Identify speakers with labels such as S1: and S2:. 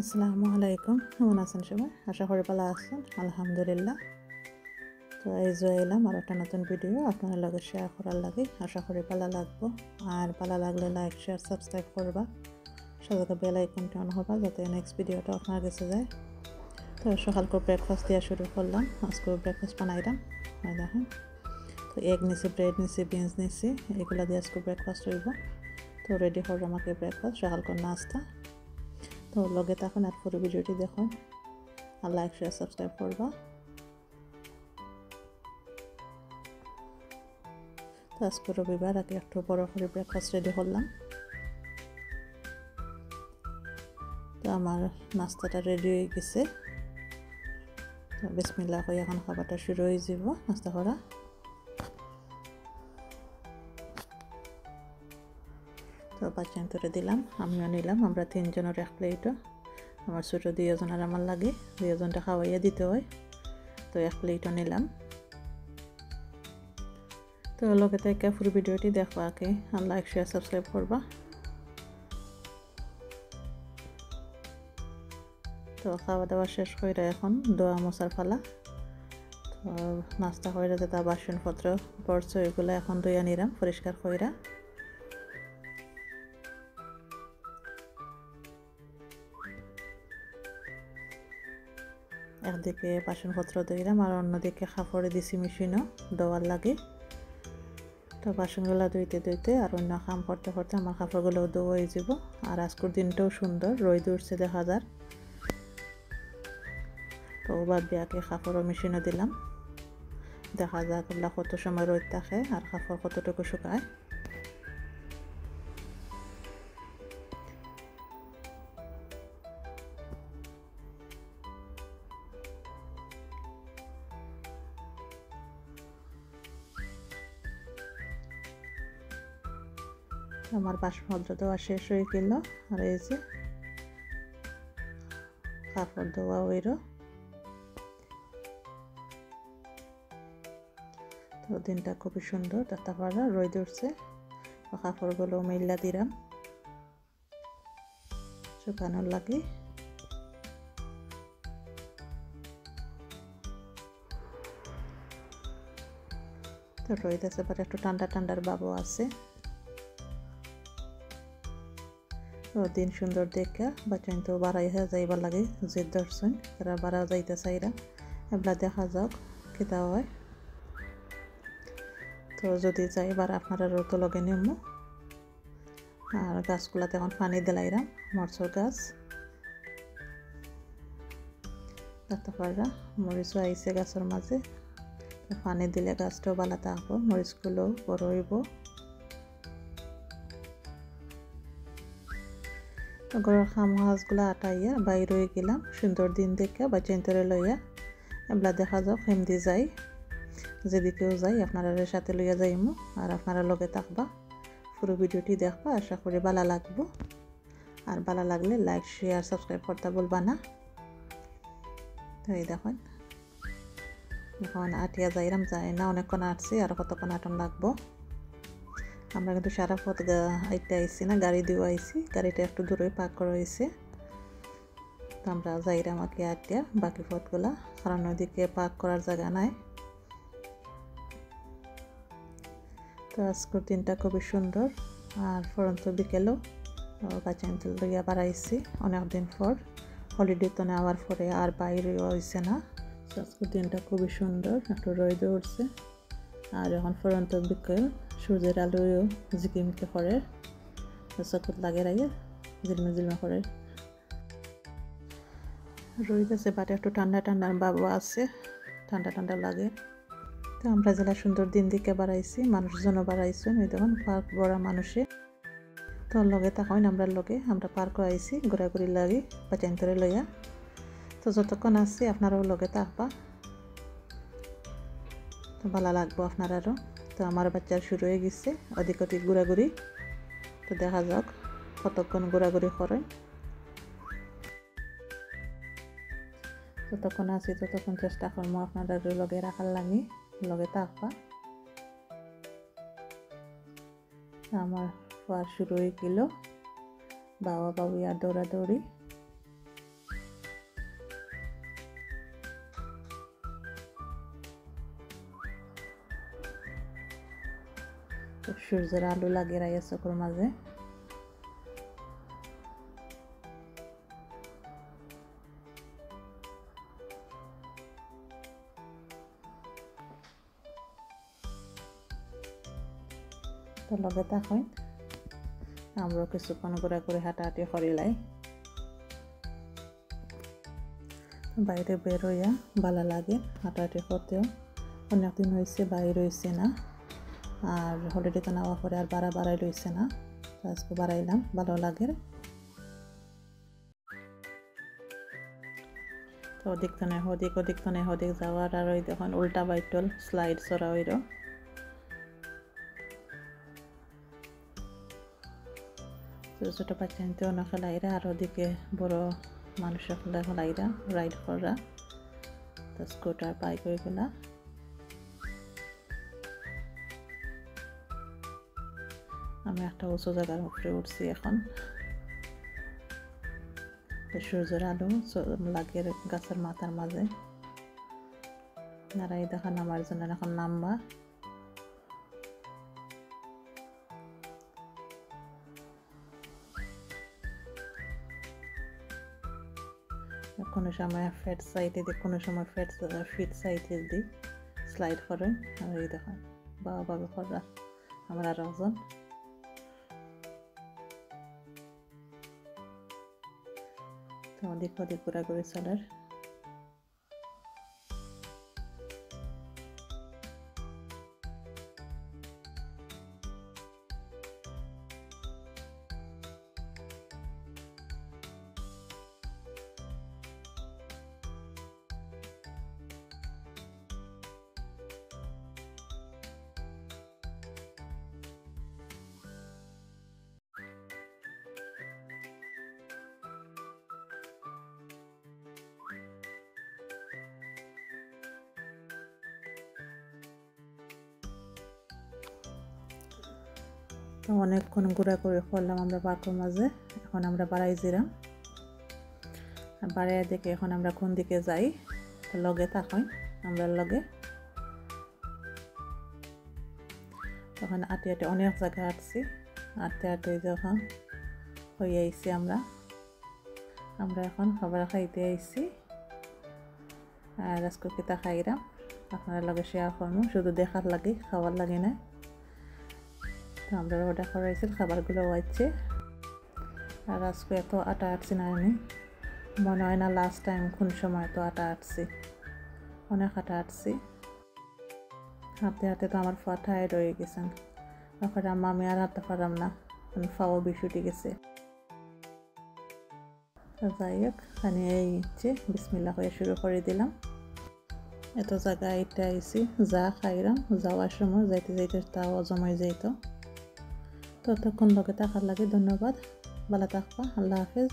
S1: আসসালামু আলাইকুম, কেমন আছেন সবাই? আশা করি ভালো আছেন। আলহামদুলিল্লাহ। তো এই যে এলাম আর একটা নতুন ভিডিও আপনার লগে শেয়ার করার লাগে। আশা করি ভালো লাগবো। আর ভালো লাগলে লাইক শেয়ার সাবস্ক্রাইব করবা, সাথে বেল আইকনটা অন করবা যাতে নেক্সট ভিডিওটা আপনার কাছে যায়। তো সকাল করে ব্রেকফাস্ট দিয়ে শুরু করলাম। আজকে ব্রেকফাস্ট বানাইলাম, দেখেন। তো এগ নিছি, ব্রেড নিছি, বিনস নিছি, এগুলো দিয়ে আজকে ব্রেকফাস্ট হইব। তো রেডি করবো আমাকে ব্রেকফাস্ট, সকাল করে নাস্তা। তো লগে তখন আর পুরো ভিডিওটি দেখুন আর লাইক শেয়ার সাবস্ক্রাইব করবা। তো আজকে রবিবার, আগে একটু বড় করে ব্রেকফাস্ট রেডি করলাম। তো আমার নাস্তাটা রেডি হয়ে গেছে। তো বিসমিল্লাহ করে এখন খাবারটা শুরু হয়ে যাব নাস্তা করা। তো বাচ্চান তোরে দিলাম, আমিও নিলাম, আমরা তিনজনের এক প্লেটও। আমার ছোটো দুইজন আর আমার লাগে, দুইজনটা খাওয়াইয়া দিতে হয়। তো এক প্লেটও নিলাম। তো লগে থেকে পুরো ভিডিওটি দেখবা, আগে আর লাইক শেয়ার সাবস্ক্রাইব করবা। তো খাওয়া দাওয়া শেষ করে এখন দোয়া মশার ফালা। তো নাস্তা করে যেটা বাসনপত্র পড়ছে ওইগুলো এখন ধুইয়া নিলাম পরিষ্কার কইরা। একদিকে বাসনপত্র ধুইলাম আর অন্যদিকে কাপড়ে দিছি মেশিনও দেওয়ার লাগে। তো বাসনগুলো ধুইতে ধুইতে আর অন্য কাম করতে করতে আমার কাপড়গুলোও ধোয়া হয়ে যাব। আর আজকের দিনটাও সুন্দর, রোদ উঠছে দেখা যার। তো ভাবি আগে কাপড়ও মেশিনও দিলাম, দেখা যাক কত সময় রোদ থাকে আর কাপড় কতটুকু শুকায়। আমার বাসনপত্র ধোয়া শেষ হয়ে গেল। আর এই যে কাপড় ধোয়া হইল। তো দিনটা খুবই সুন্দর, তারপরে রোদ উঠছে। কাপড়গুলো মেলা দিলাম শুকানোর লাগে। তো রোদ আছে, বাট একটু ঠান্ডা ঠান্ডার ভাবও আছে। তো দিন সুন্দর দেখা বাচ্চান তো বাড়াই হয়ে যাইবার লাগে, যে ধরছেন তারা বাড়া যাইতে চাইরা এগুলা দেখা যাক কেতা হয়। তো যদি যাই এবার আপনারা তো লগে নেমু। আর গাছগুলাতে এখন পানি দিলাইরাম, মরচর গাছ। তারপরে মরিচও আইসে গাছের মাঝে, পানি দিলে গাছটাও ভালো থাকবো, মরিচগুলোও বড় হইব। ঘরের খাম গাছগুলো আটাইয়া বাইর হয়ে গেলাম সুন্দর দিন দেখে বা চেন্তরে লইয়া। এগুলা দেখা যাক হেমদি যাই, যেদিকেও যাই আপনারা সাথে লইয়া যাইমু আর আপনারা লগে থাকবা। পুরো ভিডিওটি দেখবা, আশা করি ভালো লাগবো। আর ভালো লাগলে লাইক শেয়ার সাবস্ক্রাইব করতে বলবা না। তো এই দেখুন এখন আটিয়া যাইরাম, যাই না অনেকক্ষণ আটছি, আর কতক্ষণ আটন লাগবো। আমরা কিন্তু সারা পথ আইতে আইসি না, গাড়ি দিয়ে আইসি, গাড়িটা একটু দূরে পার্ক করা হয়েছে। তো আমরা যাইরাম আগে আটিয়া বাকি পথগুলা, কারণ ওইদিকে পার্ক করার জায়গা নাই। তো আজকের দিনটা খুবই সুন্দর। আর পরন্ত বিকেলও বাচ্চা লইয়া বাড়াইছি অনেকদিন পর, হলিডে তো নেওয়ার পরে আর বাইরে হয়েছে না। আজকের দিনটা খুবই সুন্দর, একটু রোদ উঠছে। আর এখন পরন্ত বিকেল, সূর্যের আলোও ঝিকিমিকি করে, চকুত লাগে রাইয়ে ঝিলমে ঝিলমে করে। রোদ আছে বাট একটু ঠান্ডা ঠান্ডার ভাবও আছে, ঠান্ডা ঠান্ডা লাগে। তো আমরা জেলা সুন্দর দিন দিকে বাড়াইছি, মানুষজনও বাড়াইছেন, ওই দেখুন পার্ক বড়া মানুষে। তো লগে তখন আমরা পার্কও আইছি ঘোরাঘুরি লাগি বাচ্চান্তরে লইয়া। তো যতক্ষণ আসছি আপনারাও লগে থাকবা, তো ভালো লাগবো আপনারারও। তো আমার বাচ্চার শুরু হয়ে গেছে ওদিক ওদিক ঘোরাঘুরি। তো দেখা যাক কতক্ষণ ঘোরাঘুরি করেন। যতক্ষণ আছি ততক্ষণ চেষ্টা করবো আপনারা লগে রাখার লাগে, লগে থাকবা। আমার পড়া শুরু হয়ে গেল, বাবা বাবু আর দৌড়াদৌড়ি। সূর্যের আলো লাগে রাইয়া চকুর মাঝে। তো লগে থাকুন, আমরা কিছুক্ষণ ঘোরাঘুরি হাঁটাহাঁটি করিলাই। বাইরে বের হইয়া ভালো লাগে হাঁটাহাঁটি করতেও। অনেকদিন হয়েছে বাইরে হয়েছে না, আর হলিডেতে নেওয়ার পরে আর বাড়াই রয়েছে না, আজকে বাড়াইলাম, ভালো লাগে। তো ওদিক তনে হদিক যাওয়ার আর ওই দেখুন উল্টা বাইটল স্লাইড চড়া হইল। ছোটো ছোটো বাচ্চা নিতে অনেক খেলাইরা, আর ওদিকে বড় মানুষের খেলাইরা রাইড করা, তো স্কুটার বাইক ওইগুলা। আমি একটা উঁচু জায়গার উপরে উঠছি এখন। সূর্যের আলো লাগে গাছের মাথার মাঝে। আর এই দেখা নামার জন্য এখন নামবা। কোনো সময় ফ্যাট সাইডে দিই, কোনো সময় ফিট সাইডে দিই স্লাইড করে। আর এই দেখা বাবা করা আমার আর একজন। তো ওদিক ঘোরাঘুরি চলার। তো অনেকক্ষণ ঘোরাঘুরি করলাম আমরা পার্কের মাঝে। এখন আমরা বাড়াই জিরাম, বাড়াইয়া দেখে এখন আমরা কোন দিকে যাই। তো লগে থাকুন আমরা লগে। তখন আটে অনেক জায়গা হাঁটছি, হাঁটতে যখন হয়ে আইছি আমরা এখন খাবার খাইতে আইছি। আর আজকে কিতা খাইরাম আপনার লগে শেয়ার করবো, শুধু দেখার লাগে, খাওয়ার লাগে না। তো আমরা অর্ডার করাইছি, খাবারগুলো হচ্ছে। আর আজকে এত আটা আটছি না, আমি মনে হয় না লাস্ট টাইম কোন সময় তো আটা আটছি, অনেক আটা আটছি। হাঁটতে তো আমার পা টায়ার্ড হয়ে গেছেন। এখন আমি আর হাঁটতে পারলাম না, পাও বেশি উঠে গেছে। যাই হোক, আমি এই বিসমিল্লাহ হয়ে শুরু করে দিলাম। এত জায়গা এটা আইছি, যা খাইলাম, যাওয়ার সময় যাইতে তাও জমাই যাইতো। ততক্ষণ লগে থাকার লাগে ধন্যবাদ, ভালো থাকবা, আল্লাহ হাফেজ।